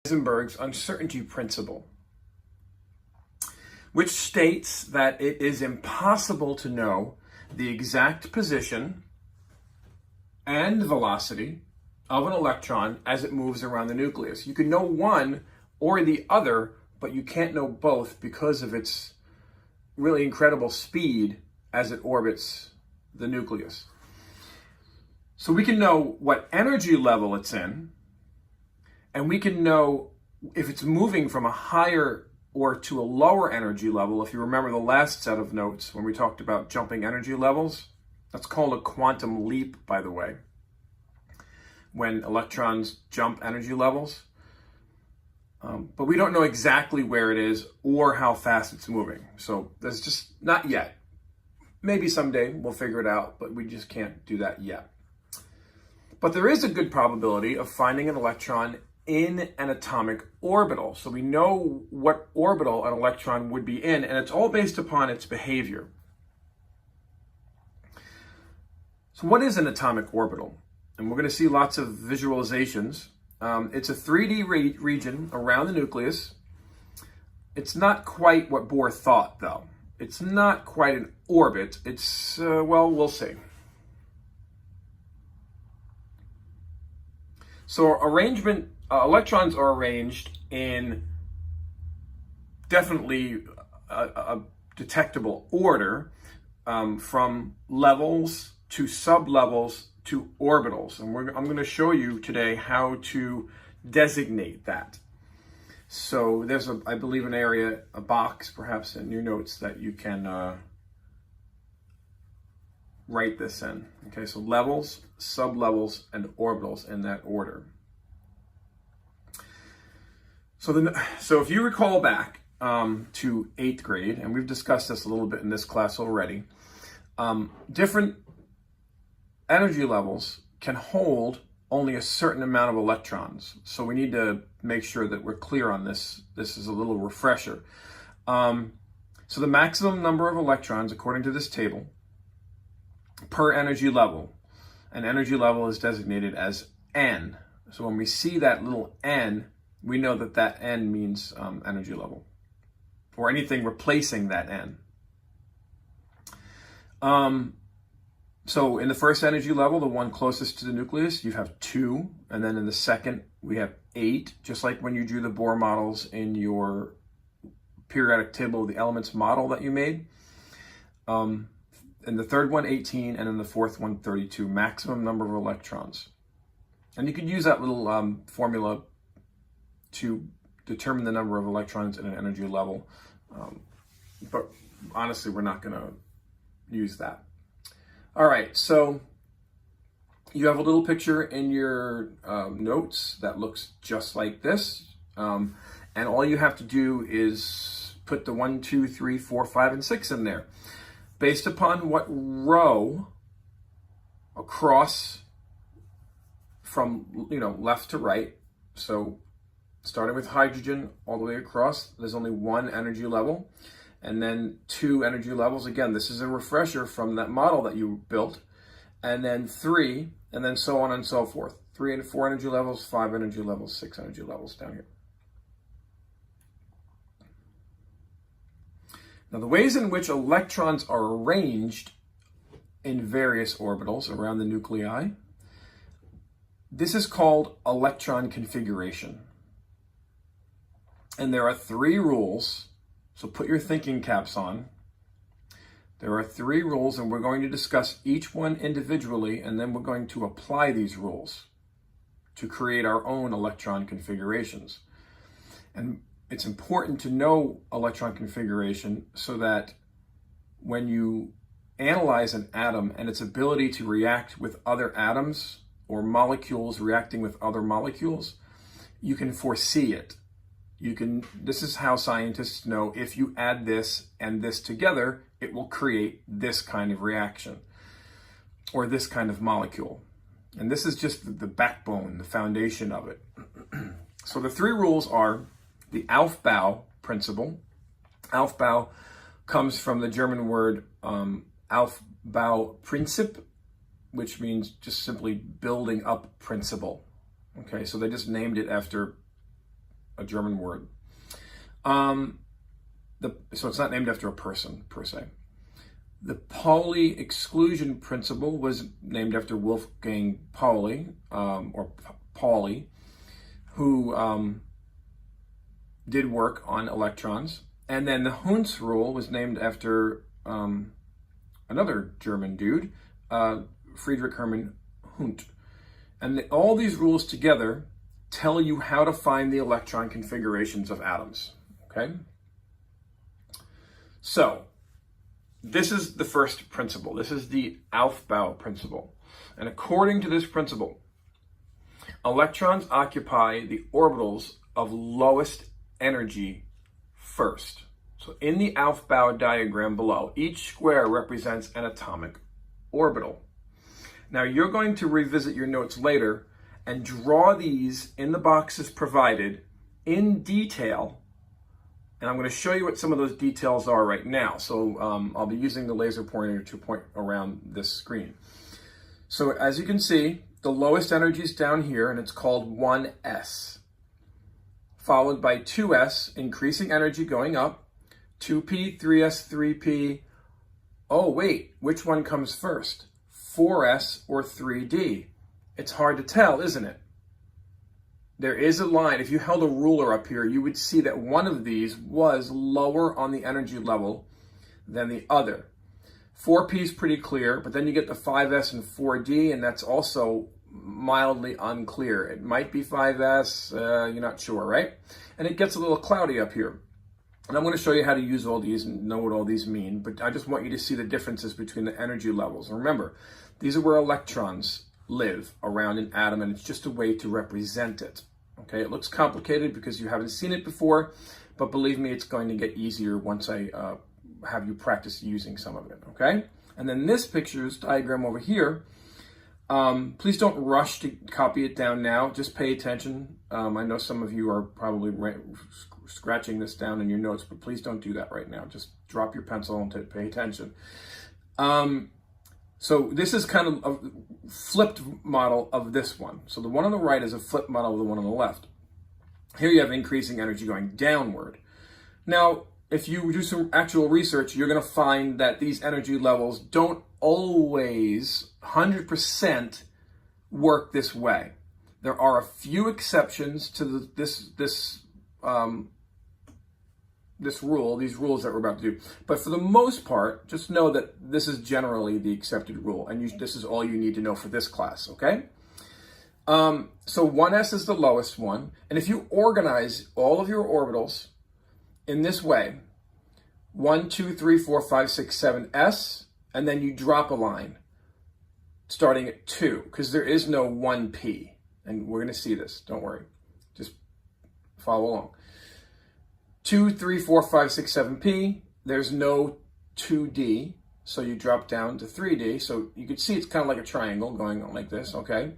Heisenberg's uncertainty principle, which states that it is impossible to know the exact position and velocity of an electron as it moves around the nucleus. You can know one or the other, but you can't know both because of its really incredible speed as it orbits the nucleus. So we can know what energy level it's in, and we can know if it's moving from a higher or to a lower energy level. If you remember the last set of notes when we talked about jumping energy levels, that's called a quantum leap, by the way, when electrons jump energy levels. But we don't know exactly where it is or how fast it's moving. So there's just not yet. Maybe someday we'll figure it out, but we just can't do that yet. But there is a good probability of finding an electron in an atomic orbital. So we know what orbital an electron would be in, and it's all based upon its behavior. So what is an atomic orbital? And we're going to see lots of visualizations. It's a 3D region around the nucleus. It's not quite what Bohr thought, though. It's not quite an orbit. It's, well, we'll see. So electrons are arranged in definitely a detectable order, from levels to sublevels to orbitals. And I'm going to show you today how to designate that. So there's, I believe, an area, a box perhaps in your notes that you can write this in. Okay, so levels, sublevels, and orbitals in that order. So if you recall back to 8th grade, and we've discussed this a little bit in this class already, different energy levels can hold only a certain amount of electrons. So we need to make sure that we're clear on this. This is a little refresher. So the maximum number of electrons, according to this table, per energy level, an energy level is designated as N. So when we see that little N, we know that that N means energy level, or anything replacing that N. So in the first energy level, the one closest to the nucleus, you have 2. And then in the second, we have 8, just like when you drew the Bohr models in your periodic table of the elements model that you made. In the third one, 18, and in the fourth one, 32, maximum number of electrons. And you could use that little formula to determine the number of electrons in an energy level. But honestly, we're not going to use that. All right, so you have a little picture in your notes that looks just like this. And all you have to do is put the 1, 2, 3, 4, 5, and 6 in there, based upon what row across from, left to right. So starting with hydrogen all the way across, there's only 1 energy level, and then 2 energy levels. Again, this is a refresher from that model that you built, and then 3, and then so on and so forth. 3 and 4 energy levels, 5 energy levels, 6 energy levels down here. Now, the ways in which electrons are arranged in various orbitals around the nuclei, this is called electron configuration. And there are 3 rules, so put your thinking caps on. There are 3 rules, and we're going to discuss each one individually, and then we're going to apply these rules to create our own electron configurations. And it's important to know electron configuration so that when you analyze an atom and its ability to react with other atoms or molecules reacting with other molecules, you can foresee it. This is how scientists know if you add this and this together, it will create this kind of reaction or this kind of molecule. And this is just the backbone, the foundation of it. So the 3 rules are the Aufbau principle. Aufbau comes from the German word Aufbauprinzip, which means just simply building up principle. Okay, so they just named it after a German word. So it's not named after a person, per se. The Pauli exclusion principle was named after Wolfgang Pauli, or Pauli, who did work on electrons. And then the Hund's rule was named after another German dude, Friedrich Hermann Hund. And all these rules together tell you how to find the electron configurations of atoms, okay? So, this is the first principle. This is the Aufbau principle. And according to this principle, electrons occupy the orbitals of lowest energy first. So in the Aufbau diagram below, each square represents an atomic orbital. Now you're going to revisit your notes later and draw these in the boxes provided in detail. And I'm going to show you what some of those details are right now. So I'll be using the laser pointer to point around this screen. So as you can see, the lowest energy is down here, and it's called 1s, followed by 2s, increasing energy going up, 2p, 3s, 3p. Oh wait, which one comes first? 4s or 3d? It's hard to tell, isn't it? There is a line. If you held a ruler up here, you would see that one of these was lower on the energy level than the other. 4p is pretty clear, but then you get the 5s and 4d, and that's also mildly unclear. It might be 5s, you're not sure, right? And it gets a little cloudy up here. And I'm going to show you how to use all these and know what all these mean, but I just want you to see the differences between the energy levels. And remember, these are where electrons live around an atom, and it's just a way to represent it. Okay, it looks complicated because you haven't seen it before, but believe me, it's going to get easier once I have you practice using some of it, okay? And then this picture's diagram over here, please don't rush to copy it down now. Just pay attention. I know some of you are probably scratching this down in your notes, but please don't do that right now. Just drop your pencil and pay attention. So this is kind of a flipped model of this one. So the one on the right is a flipped model of the one on the left. Here you have increasing energy going downward. Now, if you do some actual research, you're going to find that these energy levels don't always 100% work this way. There are a few exceptions to this rule, these rules that we're about to do. But for the most part, just know that this is generally the accepted rule, and this is all you need to know for this class, okay? So 1s is the lowest one, and if you organize all of your orbitals in this way, 1, 2, 3, 4, 5, 6, 7, s, and then you drop a line starting at 2, because there is no 1p, and we're going to see this, don't worry. Just follow along. 2, 3, 4, 5, 6, 7p, there's no 2d, so you drop down to 3d, so you can see it's kind of like a triangle going on like this, okay?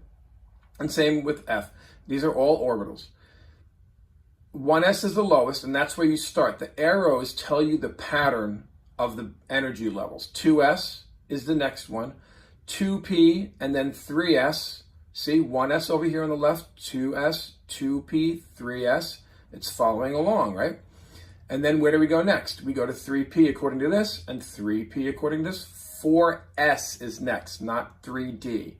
And same with f. These are all orbitals. 1s is the lowest, and that's where you start. The arrows tell you the pattern of the energy levels. 2s is the next one, 2p, and then 3s. See, 1s over here on the left, 2s, 2p, 3s. It's following along, right? And then where do we go next? We go to 3p according to this, and 3p according to this. 4s is next, not 3d.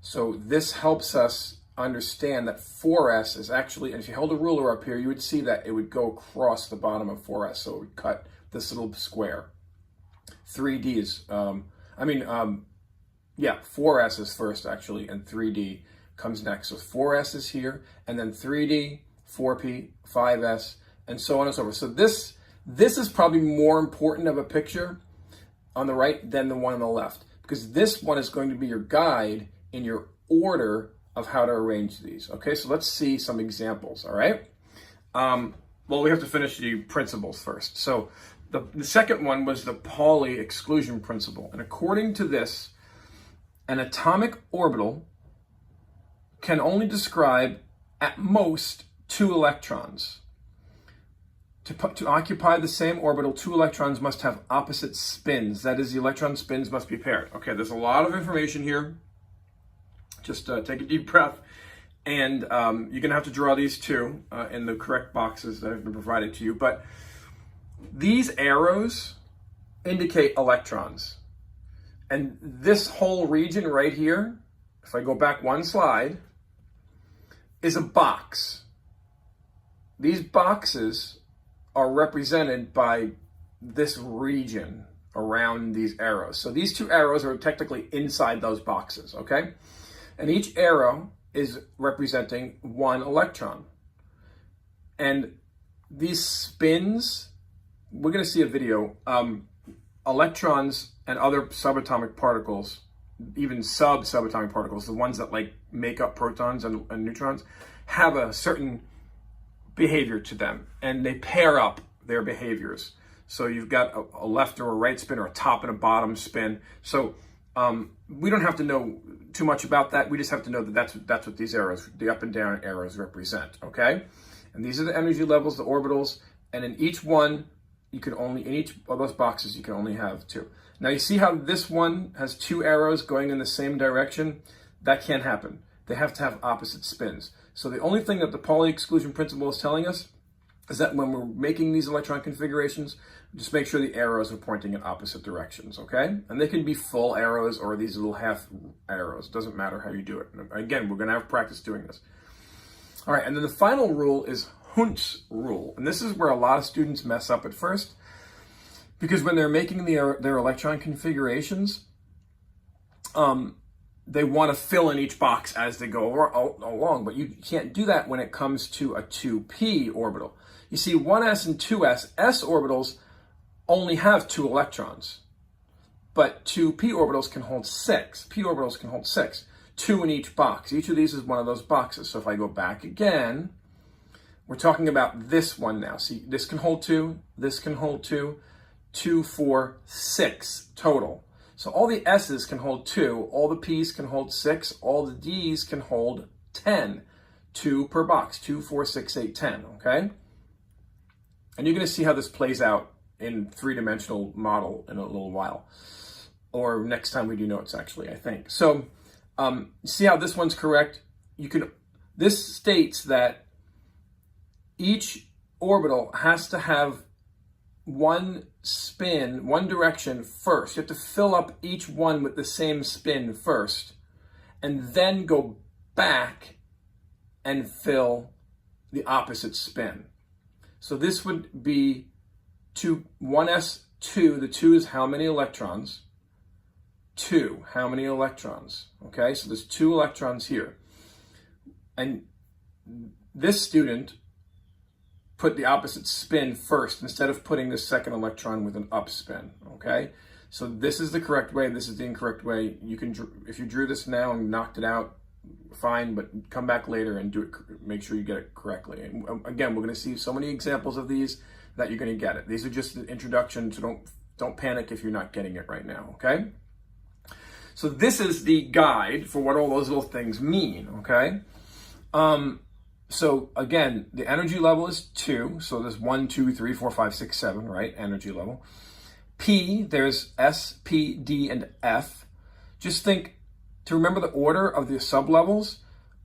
So this helps us understand that 4s is actually, and if you held a ruler up here, you would see that it would go across the bottom of 4s, so it would cut this little square. 3d is, 4s is first actually, and 3d comes next. So 4s is here, and then 3d, 4p, 5s, and so on and so forth. So this is probably more important of a picture on the right than the one on the left, because this one is going to be your guide in your order of how to arrange these. Okay, so let's see some examples, all right? Well, we have to finish the principles first. So the second one was the Pauli exclusion principle. And according to this, an atomic orbital can only describe at most 2 electrons. To occupy the same orbital, 2 electrons must have opposite spins. That is, the electron spins must be paired. Okay, there's a lot of information here. Just take a deep breath And you're going to have to draw these too in the correct boxes that have been provided to you. But these arrows indicate electrons. And this whole region right here, if I go back one slide, is a box. These boxes are represented by this region around these arrows. So these two arrows are technically inside those boxes, okay? And each arrow is representing one electron. And these spins, we're going to see a video, electrons and other subatomic particles, even subatomic particles, the ones that like make up protons and neutrons, have a certain behavior to them, and they pair up their behaviors. So you've got a left or a right spin, or a top and a bottom spin. So we don't have to know too much about that. We just have to know that that's what these arrows, the up and down arrows, represent, okay? And these are the energy levels, the orbitals, and in each one, you can only, in each of those boxes, you can only have two. Now you see how this one has two arrows going in the same direction? That can't happen. They have to have opposite spins. So the only thing that the Pauli exclusion principle is telling us is that when we're making these electron configurations, just make sure the arrows are pointing in opposite directions, okay? And they can be full arrows or these little half arrows. It doesn't matter how you do it. Again, we're going to have practice doing this. All right, and then the final rule is Hund's rule. And this is where a lot of students mess up at first, because when they're making their electron configurations, they want to fill in each box as they go along, but you can't do that when it comes to a 2p orbital. You see, 1s and 2s, s orbitals only have 2 electrons, but 2p orbitals can hold 6. P orbitals can hold 6, 2 in each box. Each of these is one of those boxes. So if I go back again, we're talking about this one now. See, this can hold 2, this can hold 2, 2, 4, 6 total. So all the S's can hold 2, all the P's can hold 6, all the D's can hold 10. 2 per box, 2, 4, 6, 8, 10, okay? And you're going to see how this plays out in three-dimensional model in a little while. Or next time we do notes, actually, I think. So see how this one's correct? This states that each orbital has to have one spin, one direction first. You have to fill up each one with the same spin first, and then go back and fill the opposite spin. So this would be 1s2. The 2 is how many electrons? 2. How many electrons? Okay, so there's 2 electrons here. And this student put the opposite spin first instead of putting the second electron with an up spin, okay? So this is the correct way, this is the incorrect way. You can, if you drew this now and knocked it out, fine, but come back later and do it, make sure you get it correctly. And again, we're gonna see so many examples of these that you're gonna get it. These are just the introduction, so don't panic if you're not getting it right now, okay? So this is the guide for what all those little things mean, okay? So again, the energy level is 2. So there's 1, 2, 3, 4, 5, 6, 7, right? Energy level. P, there's S, P, D, and F. Just think, to remember the order of the sublevels,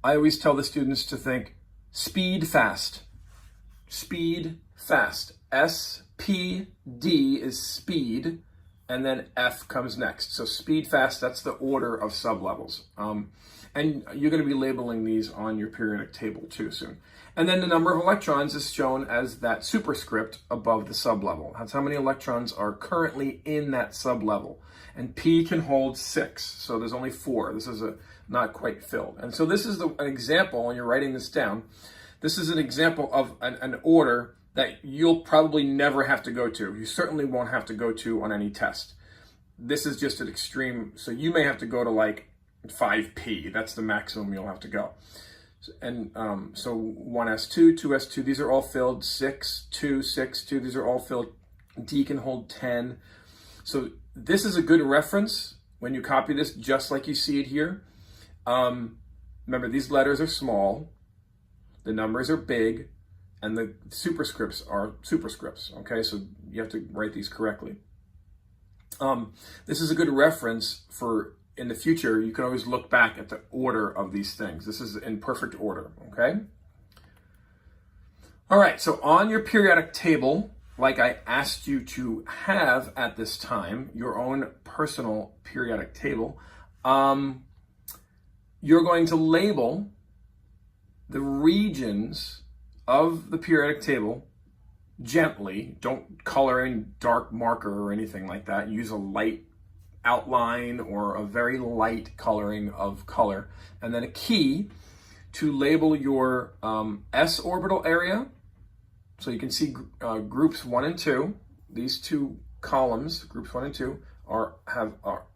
I always tell the students to think speed, fast. Speed, fast. S, P, D is speed, and then F comes next. So speed, fast, that's the order of sublevels. And you're going to be labeling these on your periodic table too soon. And then the number of electrons is shown as that superscript above the sublevel. That's how many electrons are currently in that sublevel. And P can hold 6, so there's only 4. This is not quite filled. And so this is an example, when you're writing this down, this is an example of an order that you'll probably never have to go to. You certainly won't have to go to on any test. This is just an extreme, so you may have to go to like 5p, that's the maximum you'll have to go. And so 1s2, 2s2, these are all filled. 6, 2, 6, 2, these are all filled. D can hold 10. So this is a good reference when you copy this, just like you see it here. Remember, these letters are small, the numbers are big, and the superscripts are superscripts, okay? So you have to write these correctly. This is a good reference for in the future, you can always look back at the order of these things. This is in perfect order, okay? All right, so on your periodic table, like I asked you to have at this time, your own personal periodic table, you're going to label the regions of the periodic table gently. Don't color in dark marker or anything like that. Use a light outline or a very light coloring of color. And then a key to label your s orbital area. So you can see groups 1 and 2. These two columns, groups 1 and 2, are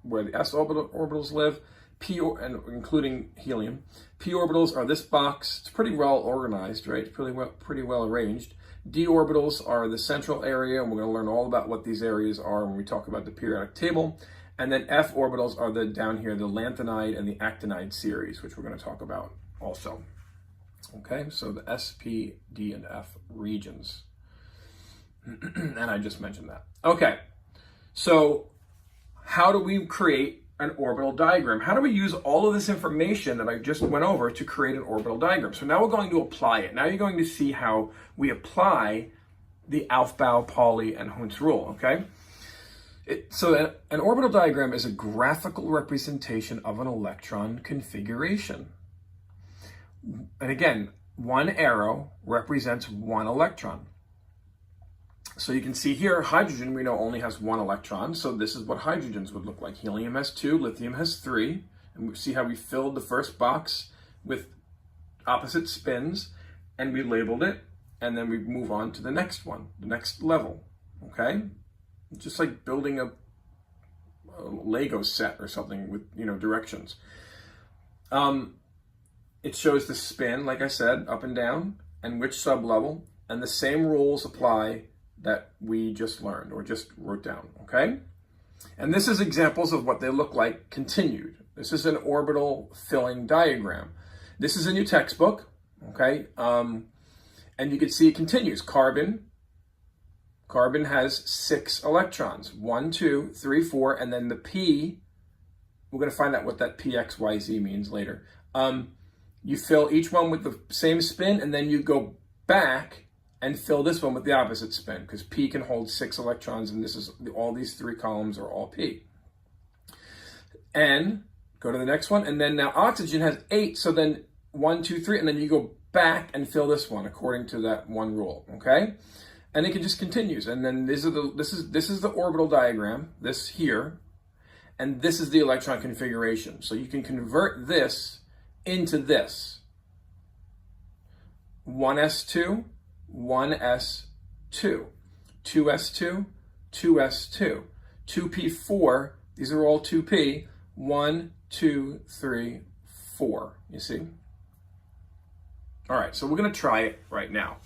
where the s orbitals live. And including helium. P orbitals are this box. It's pretty well organized, right? It's pretty well arranged. D orbitals are the central area, and we're going to learn all about what these areas are when we talk about the periodic table. And then F orbitals are down here, the lanthanide and the actinide series, which we're going to talk about also. Okay, so the S, P, D, and F regions. And I just mentioned that. Okay, so how do we create an orbital diagram? How do we use all of this information that I just went over to create an orbital diagram? So now we're going to apply it. Now you're going to see how we apply the Aufbau-Pauli and Hund's rule, okay? So an orbital diagram is a graphical representation of an electron configuration. And again, one arrow represents one electron. So you can see here, hydrogen, we know, only has one electron. So this is what hydrogens would look like. Helium has 2, lithium has 3. And we see how we filled the first box with opposite spins, and we labeled it, and then we move on to the next one, the next level, okay? Just like building a Lego set or something with, directions. It shows the spin, like I said, up and down, and which sublevel, and the same rules apply that we just learned or just wrote down, okay? And this is examples of what they look like continued. This is an orbital filling diagram. This is in your textbook, okay? And you can see it continues. Carbon has 6 electrons, 1, 2, 3, 4, and then the P, we're gonna find out what that PXYZ means later. You fill each one with the same spin, and then you go back and fill this one with the opposite spin, because P can hold 6 electrons, and this is all these 3 columns are all P. And go to the next one, and then now oxygen has 8, so then 1, 2, 3, and then you go back and fill this one according to that one rule, okay? And it just continues, and then this is the orbital diagram, this here, and this is the electron configuration. So you can convert this into this. 1s2, 1s2, 2s2, 2s2, 2p4, these are all 2p, 1, 2, 3, 4, you see? All right, so we're gonna try it right now.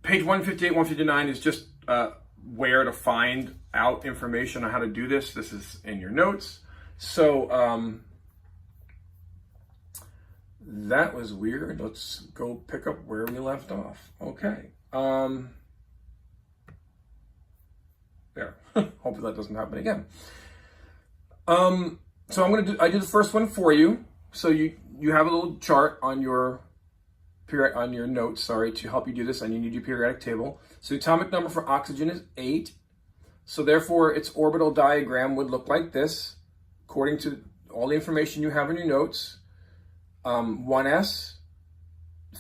Page 158, 159 is just where to find out information on how to do this. This is in your notes. So that was weird. Let's go pick up where we left off. Okay. There. Hopefully that doesn't happen again. So I did the first one for you. So you have a little chart on your notes, to help you do this, and you need your periodic table. So the atomic number for oxygen is 8. So therefore its orbital diagram would look like this, according to all the information you have in your notes. 1s,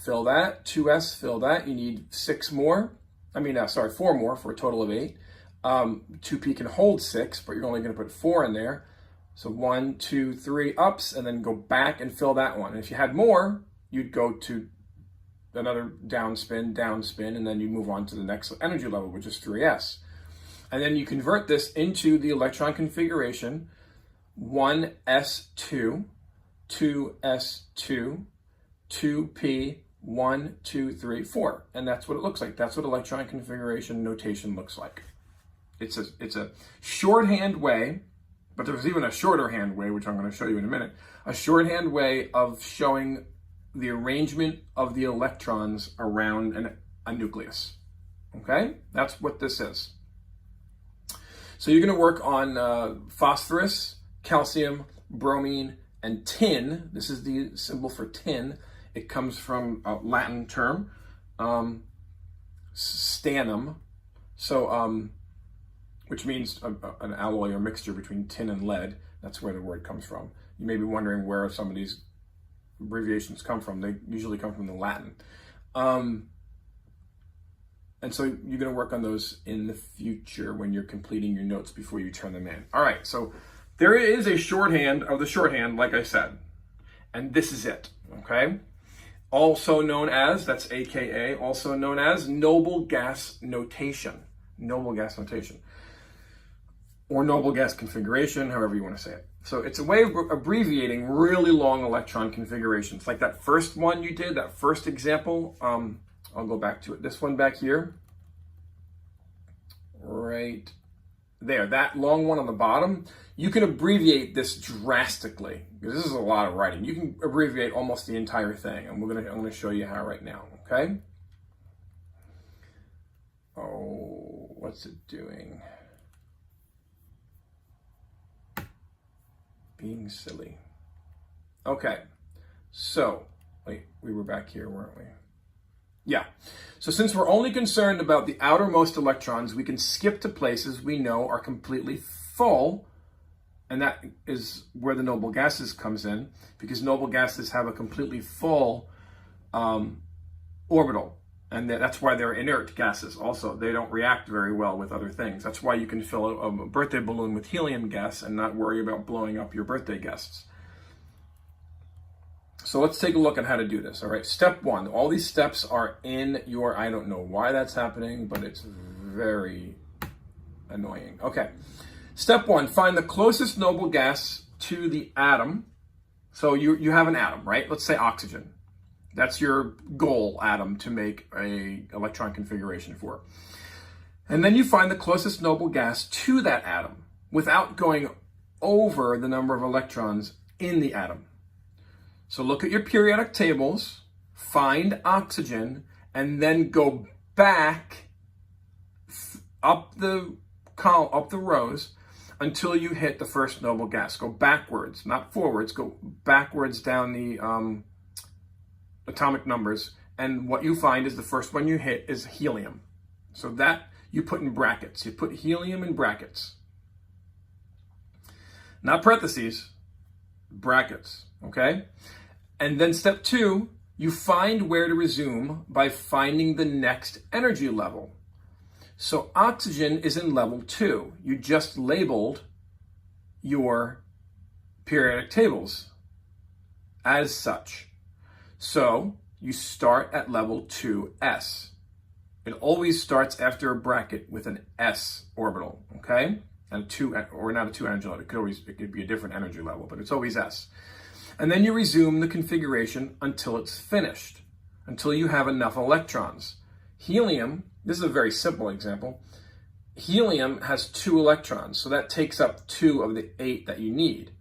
fill that. 2s, fill that. You need 4 more for a total of 8. 2p can hold 6, but you're only going to put 4 in there. So 1, 2, 3 ups, and then go back and fill that one. And if you had more, you'd go to another downspin, and then you move on to the next energy level, which is 3s. And then you convert this into the electron configuration: 1s2, 2s2, 2p, 1, 2, 3, 4. And that's what it looks like. That's what electron configuration notation looks like. It's a shorthand way, but there's even a shorter hand way, which I'm going to show you in a minute. A shorthand way of showing the arrangement of the electrons around a nucleus. Okay? That's what this is. So you're going to work on phosphorus, calcium, bromine, and tin. This is the symbol for tin. It comes from a Latin term, stannum, so which means an alloy or mixture between tin and lead. That's where the word comes from. You may be wondering where some of these abbreviations come from. They usually come from the Latin. And so you're going to work on those in the future when you're completing your notes before you turn them in. All right, so there is a shorthand of the shorthand, like I said, and this is it, okay? Also known as, that's AKA, also known as noble gas notation. Noble gas notation. Or noble gas configuration, however you want to say it. So it's a way of abbreviating really long electron configurations. Like that first one you did, that first example, I'll go back to it. This one back here, right there, that long one on the bottom, you can abbreviate this drastically, because this is a lot of writing. You can abbreviate almost the entire thing, and I'm gonna show you how right now, okay? Oh, what's it doing? Being silly. Okay, so, wait, we were back here, weren't we? Yeah, so since we're only concerned about the outermost electrons, we can skip to places we know are completely full, and that is where the noble gases comes in, because noble gases have a completely full orbital, and that's why they're inert gases also. They don't react very well with other things. That's why you can fill a birthday balloon with helium gas and not worry about blowing up your birthday guests. So let's take a look at how to do this, all right? Step one, all these steps are in your, I don't know why that's happening, but it's very annoying. Okay, step one, find the closest noble gas to the atom. So you have an atom, right? Let's say oxygen. That's your goal atom to make a electron configuration for. And then you find the closest noble gas to that atom without going over the number of electrons in the atom. So look at your periodic tables, find oxygen, and then go back up the rows until you hit the first noble gas. Go backwards, not forwards, go backwards down the atomic numbers. And what you find is the first one you hit is helium. So that you put in brackets. You put helium in brackets. Not parentheses, brackets, okay? And then step two, you find where to resume by finding the next energy level. So oxygen is in level 2. You just labeled your periodic tables as such. So you start at level 2s. It always starts after a bracket with an s orbital, okay? And a 2, or not a 2 energy level. It could be a different energy level, but it's always s. And then you resume the configuration until it's finished, until you have enough electrons. Helium, this is a very simple example. Helium has 2 electrons, so that takes up 2 of the 8 that you need.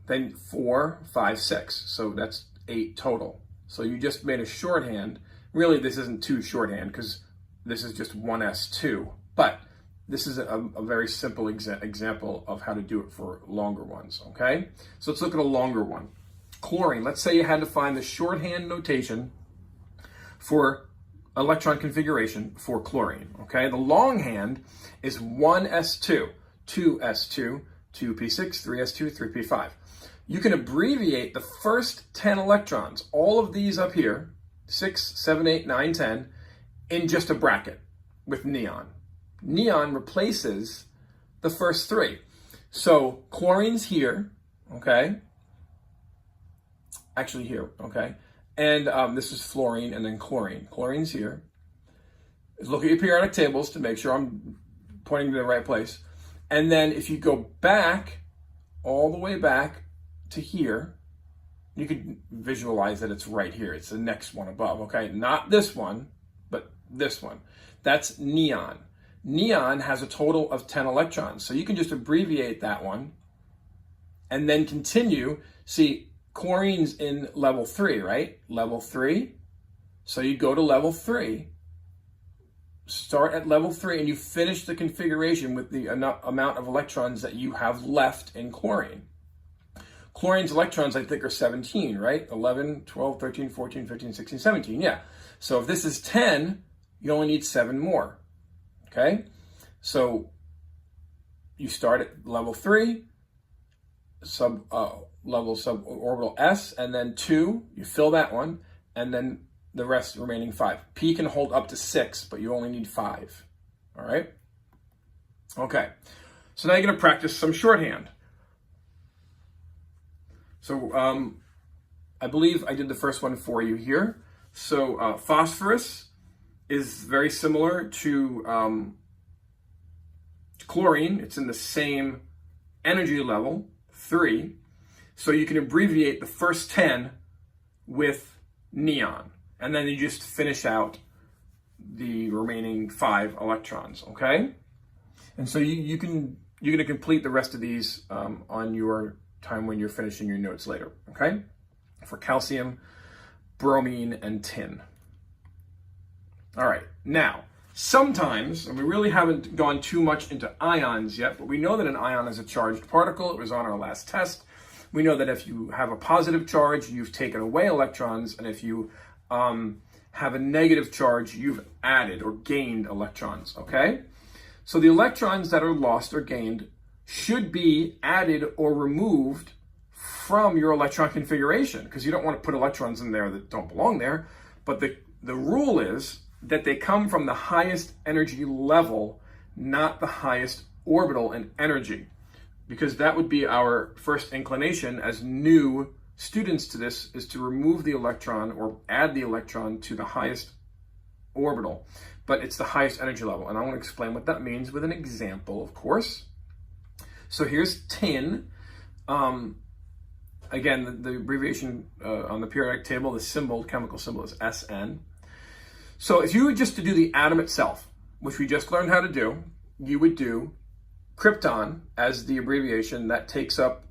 Then 4, 5, 6, so that's 8 total. So you just made a shorthand. Really, this isn't 2 shorthand because this is just 1s2, but this is a very simple example of how to do it for longer ones, okay? So let's look at a longer one. Chlorine, let's say you had to find the shorthand notation for electron configuration for chlorine, okay? The longhand is 1s2, 2s2, 2p6, 3s2, 3p5. You can abbreviate the first 10 electrons, all of these up here, 6, 7, 8, 9, 10, in just a bracket with neon. Neon replaces the first 3. So chlorine's here, okay? Actually here, okay? And this is fluorine and then chlorine. Chlorine's here. Look at your periodic tables to make sure I'm pointing to the right place. And then if you go back, all the way back to here, you could visualize that it's right here. It's the next one above, okay? Not this one, but this one. That's neon. Neon has a total of 10 electrons. So you can just abbreviate that one and then continue. See, chlorine's in level 3, right? Level 3. So you go to level 3. start at level 3 and you finish the configuration with the amount of electrons that you have left in chlorine. Chlorine's electrons, I think, are 17, right? 11, 12, 13, 14, 15, 16, 17, yeah. So if this is 10, you only need 7 more, okay? So you start at level 3, level suborbital S, and then 2, you fill that one, and then the rest remaining 5. P can hold up to 6, but you only need 5, all right? Okay, so now you're gonna practice some shorthand. So I believe I did the first one for you here. So phosphorus is very similar to chlorine. It's in the same energy level, 3. So you can abbreviate the first 10 with neon. And then you just finish out the remaining 5 electrons, okay? And so you're gonna complete the rest of these on your time when you're finishing your notes later, okay? For calcium, bromine, and tin. All right, now, sometimes, and we really haven't gone too much into ions yet, but we know that an ion is a charged particle. It was on our last test. We know that if you have a positive charge, you've taken away electrons, and if you have a negative charge, you've added or gained electrons, okay? So the electrons that are lost or gained should be added or removed from your electron configuration, because you don't want to put electrons in there that don't belong there. But the rule is that they come from the highest energy level, not the highest orbital in energy, because that would be our first inclination as new students to this, is to remove the electron or add the electron to the highest orbital, but it's the highest energy level. And I want to explain what that means with an example, of course. So here's tin. Again, the abbreviation on the periodic table, the symbol, chemical symbol is SN. So if you were just to do the atom itself, which we just learned how to do, you would do krypton as the abbreviation. That takes up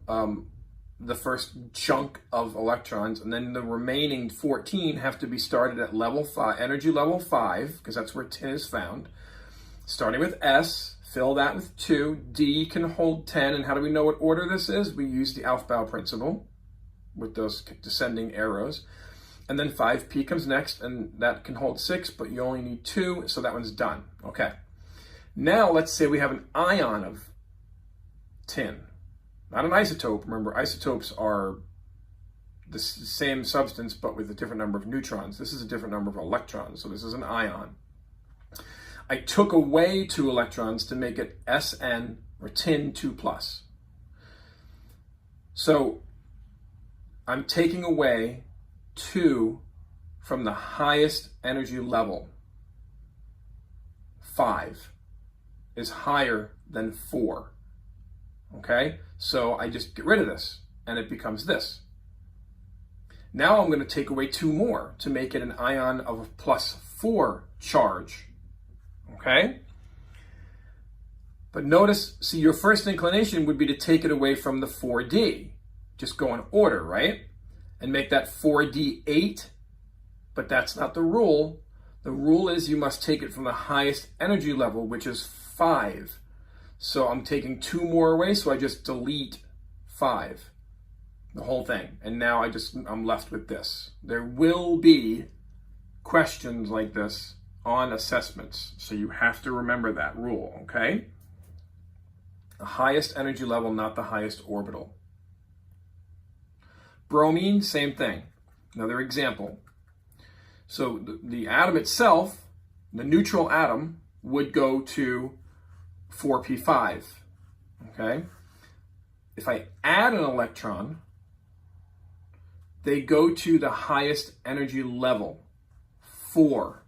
the first chunk of electrons, and then the remaining 14 have to be started at level 5, energy level 5, because that's where tin is found. Starting with S, fill that with 2. D can hold 10, and how do we know what order this is? We use the Aufbau principle with those descending arrows. And then 5P comes next, and that can hold 6, but you only need 2, so that one's done. Okay. Now let's say we have an ion of tin. Not an isotope. Remember, isotopes are the same substance, but with a different number of neutrons. This is a different number of electrons, so this is an ion. I took away 2 electrons to make it SN, or tin 2+. So I'm taking away 2 from the highest energy level. 5 is higher than 4. Okay? So I just get rid of this, and it becomes this. Now I'm going to take away 2 more to make it an ion of a +4 charge. Okay? But notice, see, your first inclination would be to take it away from the 4D. Just go in order, right? And make that 4D8, but that's not the rule. The rule is you must take it from the highest energy level, which is 5. So I'm taking 2 more away, so I just delete 5, the whole thing. And now I'm left with this. There will be questions like this on assessments, so you have to remember that rule, okay? The highest energy level, not the highest orbital. Bromine, same thing. Another example. So the atom itself, the neutral atom, would go to 4p5, okay? If I add an electron, they go to the highest energy level, 4.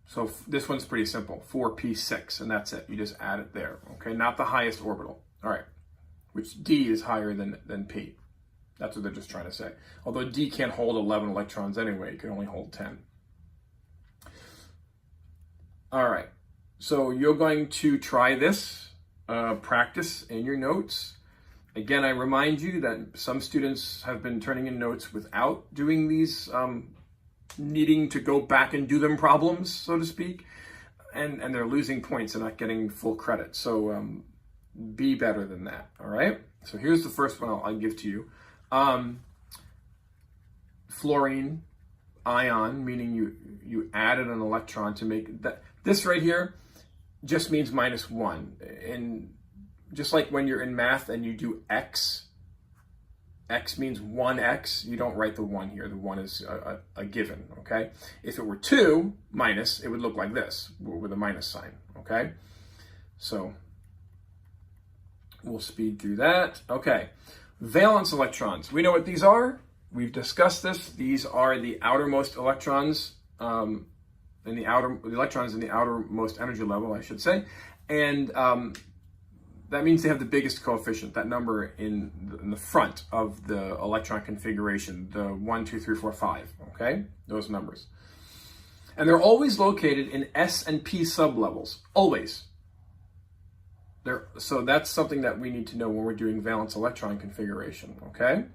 So this one's pretty simple, 4p6, and that's it. You just add it there, okay? Not the highest orbital. All right, which D is higher than P. That's what they're just trying to say. Although D can't hold 11 electrons anyway, it can only hold 10. All right, so you're going to try this practice in your notes. Again, I remind you that some students have been turning in notes without doing these needing to go back and do them problems, so to speak, and they're losing points and not getting full credit. So be better than that, all right? So here's the first one I'll give to you. Fluorine ion, meaning you added an electron to make that. This right here just means -1. And just like when you're in math and you do x means 1x, you don't write the 1 here. The 1 is a given, okay? If it were 2 minus, it would look like this with a minus sign, okay? So we'll speed through that. Okay, valence electrons. We know what these are. We've discussed this. These are the outermost electrons, the electrons in the outermost energy level, I should say. And that means they have the biggest coefficient, that number in the front of the electron configuration, the 1, 2, 3, 4, 5, okay? Those numbers. And they're always located in S and P sublevels, always. So that's something that we need to know when we're doing valence electron configuration, okay?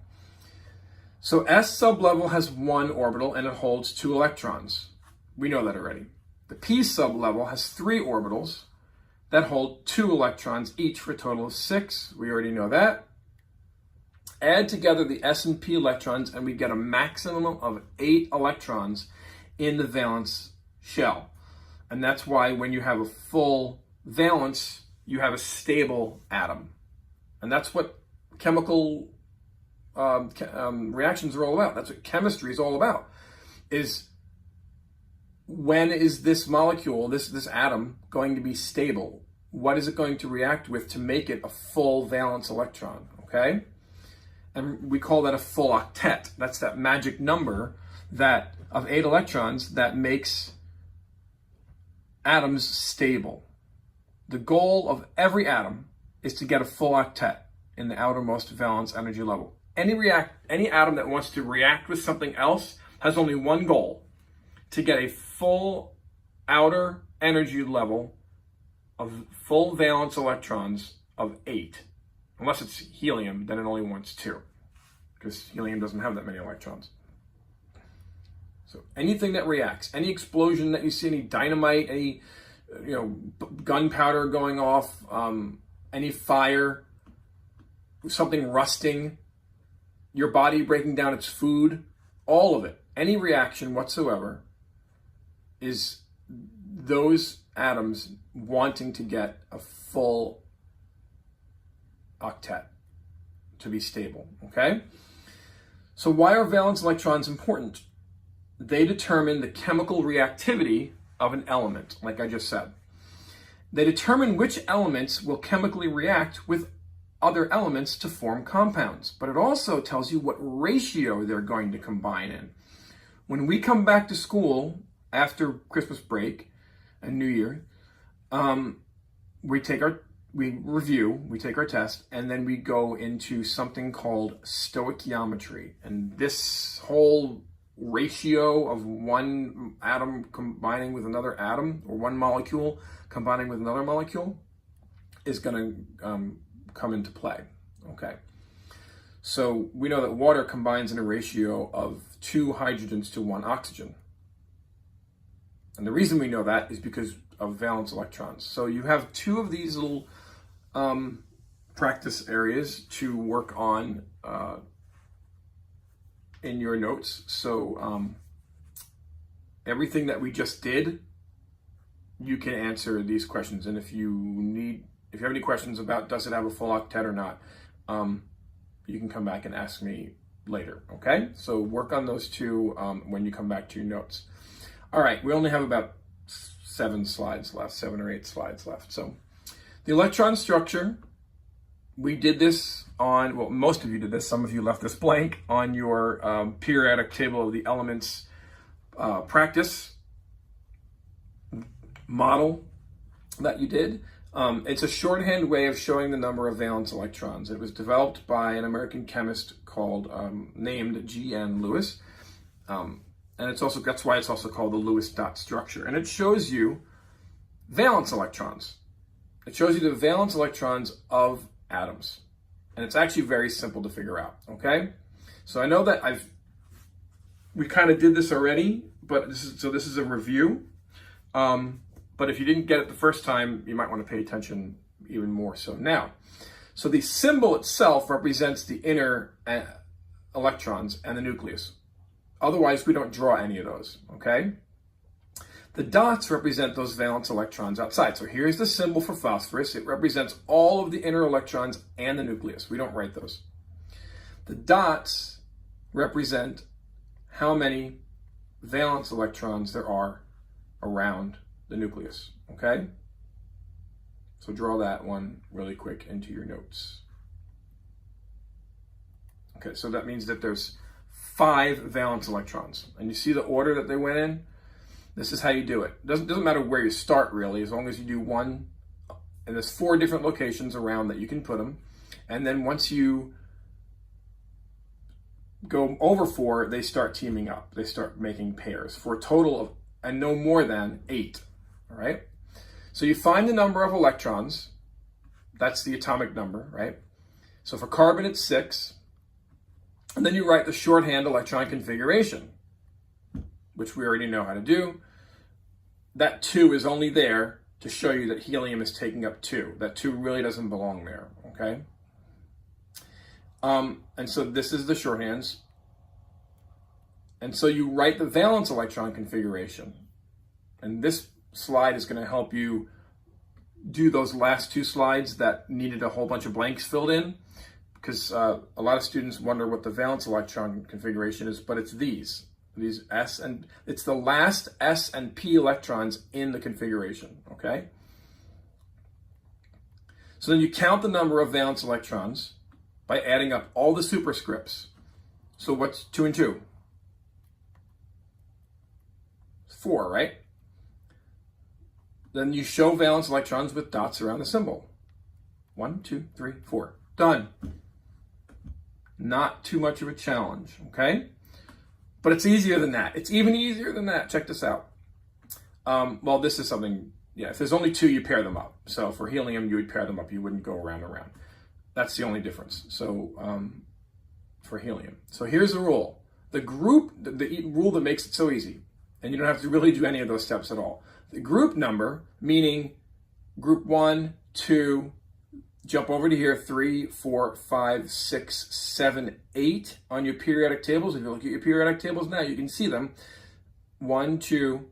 So S sublevel has 1 orbital and it holds 2 electrons. We know that already. The P sublevel has 3 orbitals that hold 2 electrons each for a total of 6. We already know that. Add together the S and P electrons and we get a maximum of 8 electrons in the valence shell. And that's why when you have a full valence, you have a stable atom. And that's what chemical reactions are all about. That's what chemistry is all about. Is when is this molecule, this atom, going to be stable? What is it going to react with to make it a full valence electron, okay? And we call that a full octet. That's that magic number that of 8 electrons that makes atoms stable. The goal of every atom is to get a full octet in the outermost valence energy level. Any atom that wants to react with something else has only one goal: to get a full outer energy level of full valence electrons of 8. Unless it's helium, then it only wants 2, because helium doesn't have that many electrons. So anything that reacts, any explosion that you see, any dynamite, any gunpowder going off, any fire, something rusting, your body breaking down its food, all of it, any reaction whatsoever is those atoms wanting to get a full octet to be stable, okay? So why are valence electrons important? They determine the chemical reactivity of an element, like I just said. They determine which elements will chemically react with other elements to form compounds, but it also tells you what ratio they're going to combine in. When we come back to school after Christmas break and New Year, we take our test, and then we go into something called stoichiometry. And this whole ratio of one atom combining with another atom, or one molecule combining with another molecule, is going to come into play, okay? So we know that water combines in a ratio of 2 hydrogens to 1 oxygen. And the reason we know that is because of valence electrons. So you have 2 of these little practice areas to work on in your notes. So everything that we just did, you can answer these questions. And if you have any questions about does it have a full octet or not, you can come back and ask me later, okay? So work on those 2 when you come back to your notes. All right, we only have about 7 or 8 slides left. So the electron structure, we did this on, well, most of you did this, some of you left this blank on your periodic table of the elements practice model that you did. It's a shorthand way of showing the number of valence electrons. It was developed by an American chemist named G.N. Lewis. And that's why it's also called the Lewis dot structure. And it shows you valence electrons. It shows you the valence electrons of atoms. And it's actually very simple to figure out, okay? So I know that we kind of did this already, but this is a review. But if you didn't get it the first time, you might want to pay attention even more so now. So the symbol itself represents the inner electrons and the nucleus. Otherwise, we don't draw any of those, okay? The dots represent those valence electrons outside. So here's the symbol for phosphorus. It represents all of the inner electrons and the nucleus. We don't write those. The dots represent how many valence electrons there are around the nucleus, okay? So draw that one really quick into your notes. Okay, so that means that there's 5 valence electrons. And you see the order that they went in? This is how you do it. Doesn't matter where you start really, as long as you do one, and there's 4 different locations around that you can put them. And then once you go over 4, they start teaming up. They start making pairs for a total of, and no more than 8, all right? So you find the number of electrons, that's the atomic number, right? So for carbon, it's 6, and then you write the shorthand electron configuration, which we already know how to do. That 2 is only there to show you that helium is taking up 2. That 2 really doesn't belong there, okay? And so this is the shorthands. And so you write the valence electron configuration. And this slide is going to help you do those last 2 slides that needed a whole bunch of blanks filled in, because a lot of students wonder what the valence electron configuration is, but it's these S, and it's the last S and P electrons in the configuration, okay? So then you count the number of valence electrons by adding up all the superscripts. So what's 2 and 2? 4, right? Then you show valence electrons with dots around the symbol. 1, 2, 3, 4. Done. Not too much of a challenge, okay? But it's easier than that. It's even easier than that. Check this out. Well, this is something, yeah, if there's only 2, you pair them up. So for helium, you would pair them up. You wouldn't go around and around. That's the only difference. So for helium. So here's the rule. The rule that makes it so easy, and you don't have to really do any of those steps at all. The group number, meaning group 1, 2, jump over to here, 3, 4, 5, 6, 7, 8 on your periodic tables. If you look at your periodic tables now, you can see them. 1, 2,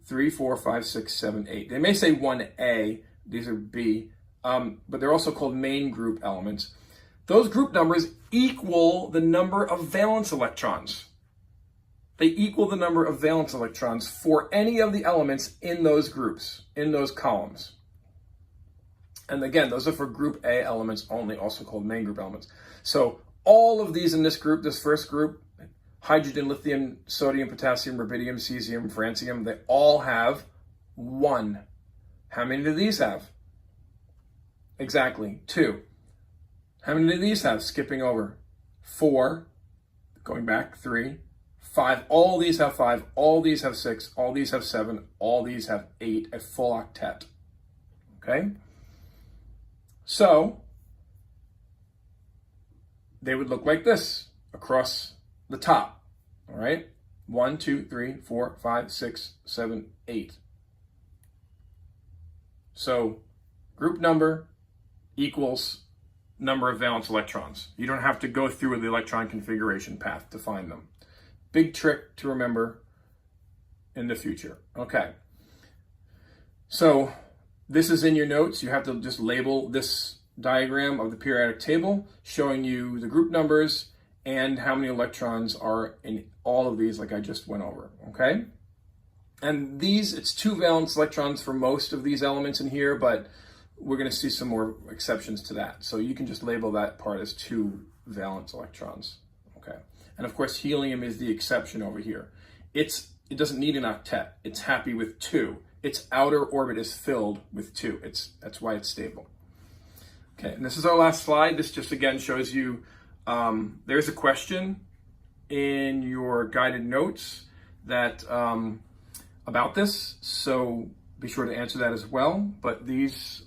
3, 4, 5, 6, 7, 8. They may say 1A, these are B, but they're also called main group elements. Those group numbers equal the number of valence electrons. They equal the number of valence electrons for any of the elements in those groups, in those columns. And again, those are for group A elements only, also called main group elements. So all of these in this group, this first group, hydrogen, lithium, sodium, potassium, rubidium, cesium, francium, they all have 1. How many do these have? Exactly, 2. How many do these have? Skipping over. 4, going back, 3, 5. All these have 5, all these have 6, all these have 7, all these have 8, a full octet. Okay? So they would look like this across the top. All right? 1, 2, 3, 4, 5, 6, 7, 8. So group number equals number of valence electrons. You don't have to go through the electron configuration path to find them. Big trick to remember in the future. Okay. So this is in your notes. You have to just label this diagram of the periodic table showing you the group numbers and how many electrons are in all of these like I just went over, okay? And these, it's 2 valence electrons for most of these elements in here, but we're going to see some more exceptions to that. So you can just label that part as 2 valence electrons, okay? And of course, helium is the exception over here. It doesn't need an octet. It's happy with 2. Its outer orbit is filled with 2. That's why it's stable. Okay, and this is our last slide. This just again shows you there's a question in your guided notes that about this, so be sure to answer that as well. But this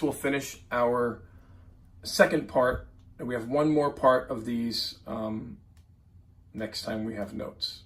will finish our second part, and we have one more part of these next time we have notes.